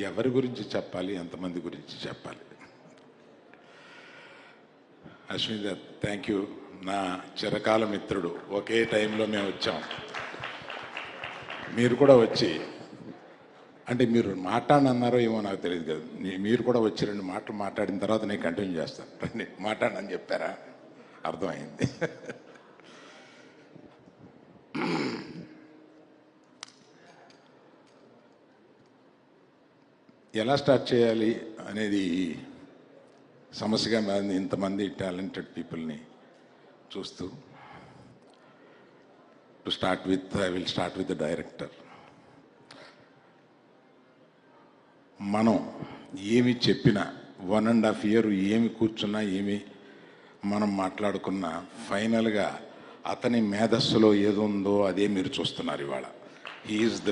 ఎవరి గురించి చెప్పాలి, ఎంతమంది గురించి చెప్పాలి? Ashwini, thank you. నా చిరకాల మిత్రుడు. ఒకే టైంలో మేము వచ్చాం. మీరు కూడా వచ్చి, అంటే మీరు మాట్లాడనన్నారో ఏమో నాకు తెలియదు కదా, మీరు కూడా వచ్చి 2 మాటలు మాట్లాడిన తర్వాత నేను కంటిన్యూ చేస్తాను. రండి మాట్లాడనని చెప్పారా? అర్థమైంది. ఎలా స్టార్ట్ చేయాలి అనేది సమస్యగా మారింది. ఇంతమంది టాలెంటెడ్ పీపుల్ని చూస్తూ. To start with, I will start with the director. మనం ఏమి చెప్పినా 1.5 year ఏమి కూర్చున్నా, ఏమి మనం మాట్లాడుకున్నా, ఫైనల్గా అతని మేధస్సులో ఏదో ఉందో అదే మీరు చూస్తున్నారు ఇవాళ. He's the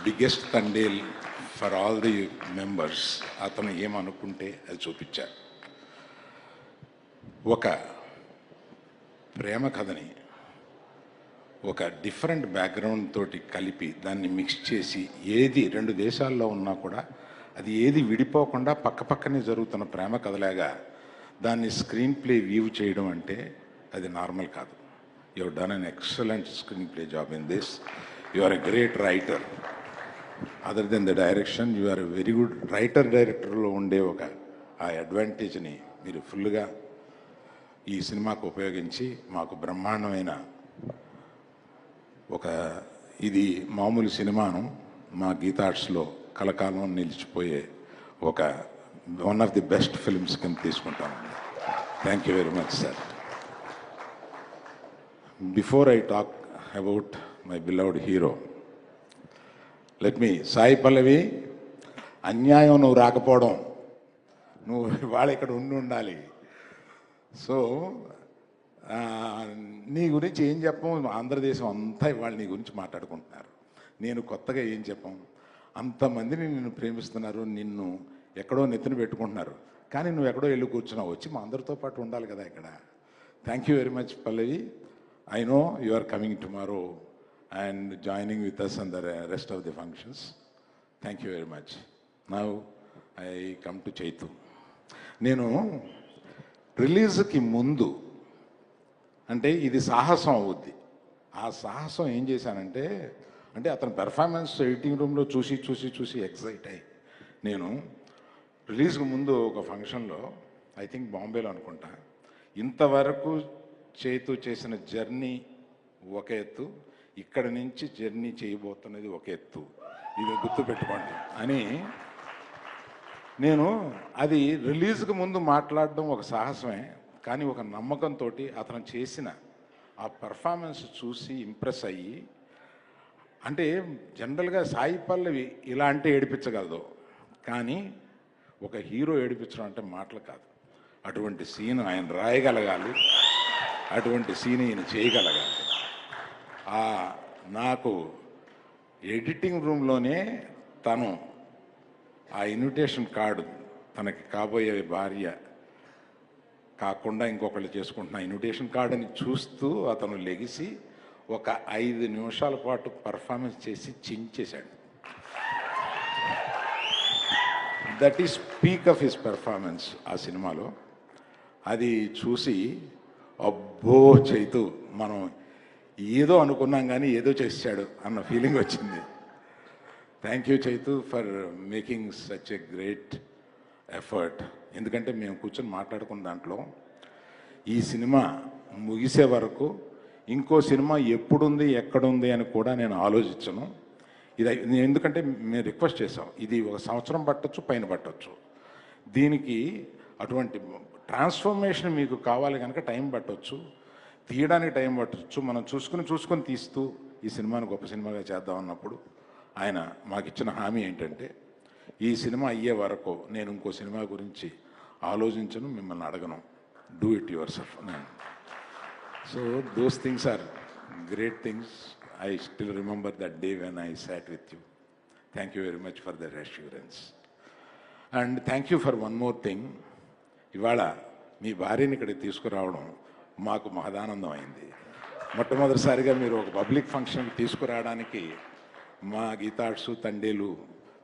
biggest Thandel for all the members. అతను ఏమనుకుంటే అది చూపించారు. ఒక ప్రేమ కథని ఒక డిఫరెంట్ బ్యాక్గ్రౌండ్ తోటి కలిపి దాన్ని మిక్స్ చేసి, ఏది 2 దేశాల్లో ఉన్నా కూడా అది ఏది విడిపోకుండా పక్కపక్కనే జరుగుతున్న ప్రేమ కథలాగా దాన్ని స్క్రీన్ ప్లే వ్యూ చేయడం అంటే అది నార్మల్ కాదు. You have done an excellent screen play job in this. You are a great writer. Other than the direction, you are a very good writer. డైరెక్టర్లో ఉండే ఆ అడ్వాంటేజ్ని మీరు ఫుల్గా ఈ సినిమాకు ఉపయోగించి మాకు బ్రహ్మాండమైన ఇది మామూలు సినిమాను మా గీతా ఆర్ట్స్లో కలకాలం నిలిచిపోయే one of the best films కింద తీసుకుంటామండి. Thank you very much sir. Before I talk about my beloved hero, let me, Sai Pallavi, అన్యాయం నువ్వు రాకపోవడం, నువ్వు వాళ్ళ ఇక్కడ ఉండాలి. సో నీ గురించి ఏం చెప్పం, ఆంధ్రదేశం అంతా ఇవాళ నీ గురించి మాట్లాడుకుంటున్నారు. నేను కొత్తగా ఏం చెప్పం, అంతమందిని నిన్ను ప్రేమిస్తున్నారు, నిన్ను ఎక్కడో నెత్తిన పెట్టుకుంటున్నారు, కానీ నువ్వు ఎక్కడో వెళ్ళి కూర్చున్నావు. వచ్చి మా అందరితో పాటు ఉండాలి కదా ఇక్కడ. Thank you very much Pallavi. I know you are coming tomorrow and joining with us on the rest of the functions. Thank you very much. Now I come to Chaitu. నేను రిలీజ్కి ముందు, అంటే ఇది సాహసం అవుద్ది, ఆ సాహసం ఏం చేశానంటే, అతని పెర్ఫార్మెన్స్ ఎడిటింగ్ రూమ్లో చూసి ఎక్సైట్ అయ్యి, నేను రిలీజ్కి ముందు ఒక ఫంక్షన్లో, ఐ థింక్ బాంబేలో అనుకుంటా, ఇంతవరకు చైతు చేసిన జర్నీ ఒక ఎత్తు, ఇక్కడి నుంచి జర్నీ చేయబోతున్నది ఒక ఎత్తు, ఇది గుర్తుపెట్టుకోండి అని నేను, అది రిలీజ్కి ముందు మాట్లాడడం ఒక సాహసమే, కానీ ఒక నమ్మకంతో అతను చేసిన ఆ పెర్ఫార్మెన్స్ చూసి ఇంప్రెస్ అయ్యి, అంటే జనరల్గా సాయి పల్లవి ఇలా అంటే ఏడిపించగలదు, కానీ ఒక హీరో ఏడిపించడం అంటే మాటలు కాదు. అటువంటి సీన్ ఆయన రాయగలగాలి, అటువంటి సీన్ ఈయన చేయగలగాలి. నాకు ఎడిటింగ్ రూమ్లోనే తను ఆ ఇన్విటేషన్ కార్డు, తనకి కాబోయే భార్య కాకుండా ఇంకొకళ్ళు చేసుకుంటున్న ఇన్విటేషన్ కార్డుని చూస్తూ అతను లెగిసి ఒక 5 నిమిషాల పాటు పర్ఫార్మెన్స్ చేసి చించేశాడు. That is peak of his performance ఆ సినిమాలో. అది చూసి అబ్బో చైతు, మనం ఏదో అనుకున్నాం కానీ ఏదో చేశాడు అన్న ఫీలింగ్ వచ్చింది. Thank you Chaitu for making such a great effort. ఎందుకంటే మేము కూర్చొని మాట్లాడుకున్న దాంట్లో ఈ సినిమా ముగిసే వరకు ఇంకో సినిమా ఎప్పుడుంది ఎక్కడుంది అని కూడా నేను ఆలోచించను. ఎందుకంటే మేము రిక్వెస్ట్ చేసాం, ఇది 1 సంవత్సరం పట్టొచ్చు, పైన పట్టొచ్చు. దీనికి అటువంటి ట్రాన్స్ఫర్మేషన్ మీకు కావాలి కనుక టైం పట్టొచ్చు, తీయడానికి టైం పట్టొచ్చు. మనం చూసుకొని తీస్తూ ఈ సినిమాని గొప్ప సినిమాగా చేద్దాం అన్నప్పుడు ఆయన మాకు ఇచ్చిన హామీ ఏంటంటే, ఈ సినిమా అయ్యే వరకు నేను ఇంకో సినిమా గురించి ఆలోచించను, మిమ్మల్ని అడగను, do it yourself. So those things are great things. I still remember that day when I sat with you. Thank you very much for that assurance. And thank you for one more thing. ఇవాళ మీ భార్యని ఇక్కడికి తీసుకురావడం మాకు మహదానందం అయింది. మొట్టమొదటిసారిగా మీరు ఒక పబ్లిక్ ఫంక్షన్కి తీసుకురావడానికి మా గీతా ఆర్ట్స్ తండేలు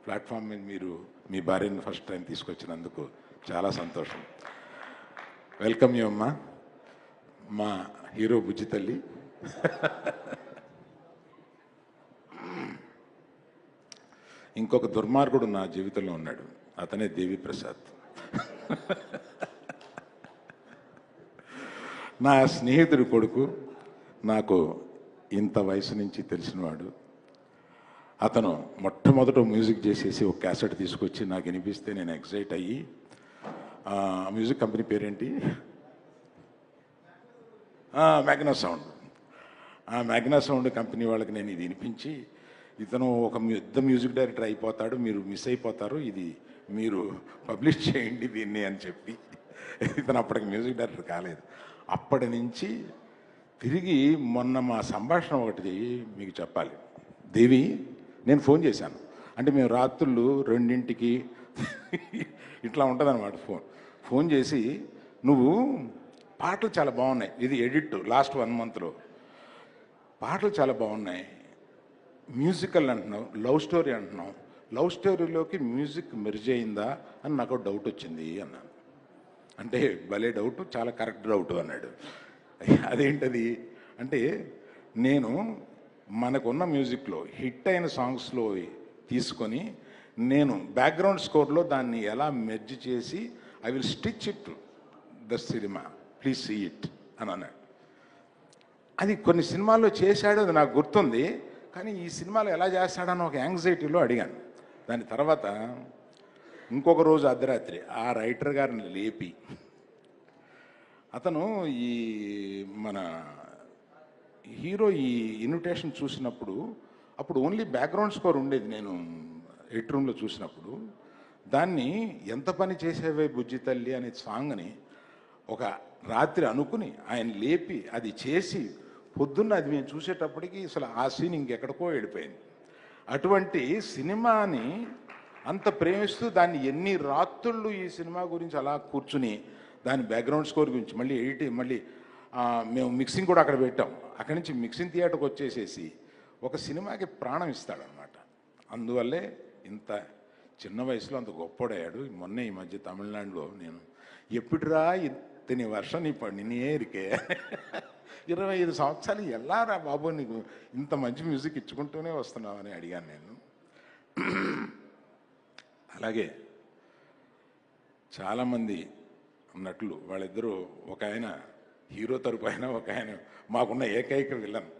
ప్లాట్ఫామ్ మీద మీరు మీ భార్యను ఫస్ట్ టైం తీసుకొచ్చినందుకు చాలా సంతోషం. వెల్కమ్ యూ అమ్మా, మా హీరో బుజ్జి తల్లి. ఇంకొక దుర్మార్గుడు నా జీవితంలో ఉన్నాడు, అతనే దేవి ప్రసాద్. నా స్నేహితుడి కొడుకు, నాకు ఇంత వయసు నుంచి తెలిసినవాడు. అతను మొట్టమొదట మ్యూజిక్ చేసేసి ఒక క్యాసెట్ తీసుకొచ్చి నాకు వినిపిస్తే నేను ఎక్సైట్ అయ్యి, మ్యూజిక్ కంపెనీ పేరేంటి, మ్యాగ్నా సౌండ్. ఆ మ్యాగ్నా సౌండ్ కంపెనీ వాళ్ళకి నేను ఇది వినిపించి, ఇతను ఒక పెద్ద మ్యూజిక్ డైరెక్టర్ అయిపోతాడు, మీరు మిస్ అయిపోతారు, ఇది మీరు పబ్లిష్ చేయండి దీన్ని అని చెప్పి, ఇతను అప్పటికి మ్యూజిక్ డైరెక్టర్ కాలేదు. అప్పటి నుంచి తిరిగి మొన్న మా సంభాషణ ఒకటి మీకు చెప్పాలి. దేవి, నేను ఫోన్ చేశాను, అంటే మేము రాత్రులు 2ంటికి ఇట్లా ఉంటుందన్నమాట. ఫోన్ చేసి, నువ్వు పాటలు చాలా బాగున్నాయి, ఇది ఎడిట్ లాస్ట్ 1 మంత్లో, పాటలు చాలా బాగున్నాయి, మ్యూజికల్ అంటున్నావు, లవ్ స్టోరీ అంటున్నావు, లవ్ స్టోరీలోకి మ్యూజిక్ మెర్జ్ అయిందా అని నాకు డౌట్ వచ్చింది అన్నాను. అంటే భలే డౌట్, చాలా కరెక్ట్ డౌట్ అన్నాడు. అదేంటది అంటే, నేను మనకున్న మ్యూజిక్లో హిట్ అయిన సాంగ్స్లో తీసుకొని నేను బ్యాక్గ్రౌండ్ స్కోర్లో దాన్ని ఎలా మెర్జ్ చేసి I will stitch it the cinema, please see it అని అన్నాడు. అది కొన్ని సినిమాల్లో చేశాడు, అది నాకు గుర్తుంది, కానీ ఈ సినిమాలో ఎలా చేస్తాడని ఒక యాంగ్జైటీలో అడిగాను. దాని తర్వాత ఇంకొక రోజు అర్ధరాత్రి ఆ రైటర్ గారిని లేపి, అతను ఈ మన హీరో ఈ ఇన్విటేషన్ చూసినప్పుడు, అప్పుడు ఓన్లీ బ్యాక్గ్రౌండ్ స్కోర్ ఉండేది, నేను ఎడిట్ రూమ్లో చూసినప్పుడు, దాన్ని ఎంత పని చేసేవే బుజ్జి తల్లి అనే సాంగ్ని ఒక రాత్రి అనుకుని ఆయన లేపి అది చేసి పొద్దున్న అది మేము చూసేటప్పటికి అసలు ఆ సీన్ ఇంకెక్కడికో వెళ్ళిపోయింది. అటువంటి సినిమాని అంత ప్రేమిస్తూ దాన్ని ఎన్ని రాత్రుళ్ళు ఈ సినిమా గురించి అలా కూర్చుని దాని బ్యాక్గ్రౌండ్ స్కోర్ గురించి మళ్ళీ ఎడిటింగ్, మళ్ళీ మేము మిక్సింగ్ కూడా అక్కడ పెట్టాం. అక్కడి నుంచి మిక్సింగ్ థియేటర్కి వచ్చేసేసి ఒక సినిమాకి ప్రాణం ఇస్తాడనమాట. అందువల్లే ఇంత చిన్న వయసులో అంత గొప్పడయ్యాడు. మొన్నే ఈ మధ్య తమిళనాడులో నేను ఎప్పుడురా ఇతని వర్షం నీ పడినే ఇరికే 25 సంవత్సరాలు ఎలా రా బాబు నీకు ఇంత మంచి మ్యూజిక్ ఇచ్చుకుంటూనే వస్తున్నావు అని అడిగాను నేను. అలాగే చాలామంది నటులు, వాళ్ళిద్దరూ, ఒక ఆయన హీరో తరపు అయినా, ఒక ఆయన మాకున్న ఏకైక విలన్.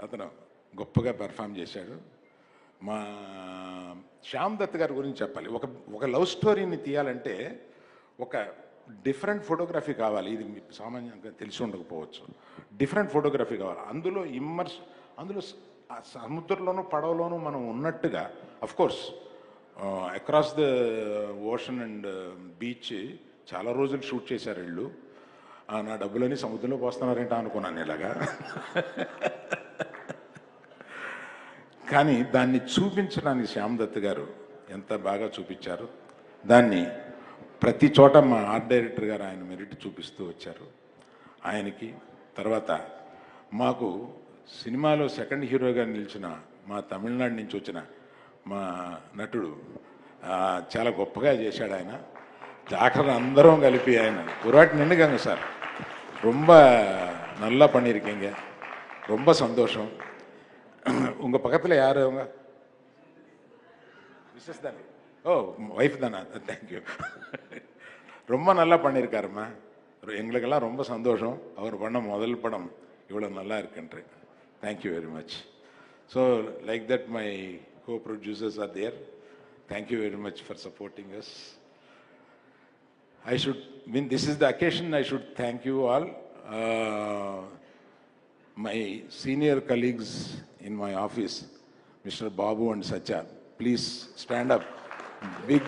అతను గొప్పగా పెర్ఫామ్ చేశాడు. మా శ్యామ్ దత్ గారి గురించి చెప్పాలి. ఒక లవ్ స్టోరీని తీయాలంటే ఒక డిఫరెంట్ ఫోటోగ్రఫీ కావాలి. ఇది మీకు సామాన్యంగా తెలిసి ఉండకపోవచ్చు. డిఫరెంట్ ఫోటోగ్రఫీ కావాలి. అందులో అందులో సముద్రంలోనూ పడవలోనూ మనం ఉన్నట్టుగా, of course across the ocean and beach చాలా రోజులు షూట్ చేశారు వీళ్ళు. నా డబ్బులని సముద్రంలో పోస్తున్నారంట అనుకున్నాను ఇలాగా. కానీ దాన్ని చూపించడానికి శ్యామ్ దత్ గారు ఎంత బాగా చూపించారు. దాన్ని ప్రతి చోట మా ఆర్ట్ డైరెక్టర్ గారు ఆయన మెరిట్ చూపిస్తూ వచ్చారు. ఆయనకి తర్వాత మాకు సినిమాలో సెకండ్ హీరోగా నిలిచిన మా తమిళనాడు నుంచి వచ్చిన మా నటుడు చాలా గొప్పగా చేశాడు. ఆయన జాగ్రత్త అందరం కలిపి ఆయన పురాటి నిండుగాங்க సార్, ரொம்ப நல்லா பண்ணியிருக்கீங்க, ரொம்ப சந்தோஷம். உங்கள் பக்கத்தில் யார் அவங்க? மிஸ்ஸஸ் தானே? ஓ, ஒய்ஃப் தானா? தேங்க்யூ. ரொம்ப நல்லா பண்ணியிருக்காருமா. எங்களுக்கெல்லாம் ரொம்ப சந்தோஷம். அவர் பண்ண முதல் படம் இவ்வளோ நல்லா இருக்குன்ட்டு. Thank you very much. So like that my co-producers are there. Thank you very much for supporting us. This is the occasion, I should thank you all. My senior colleagues in my office, Mr. Babu and Sacha, please stand up. Big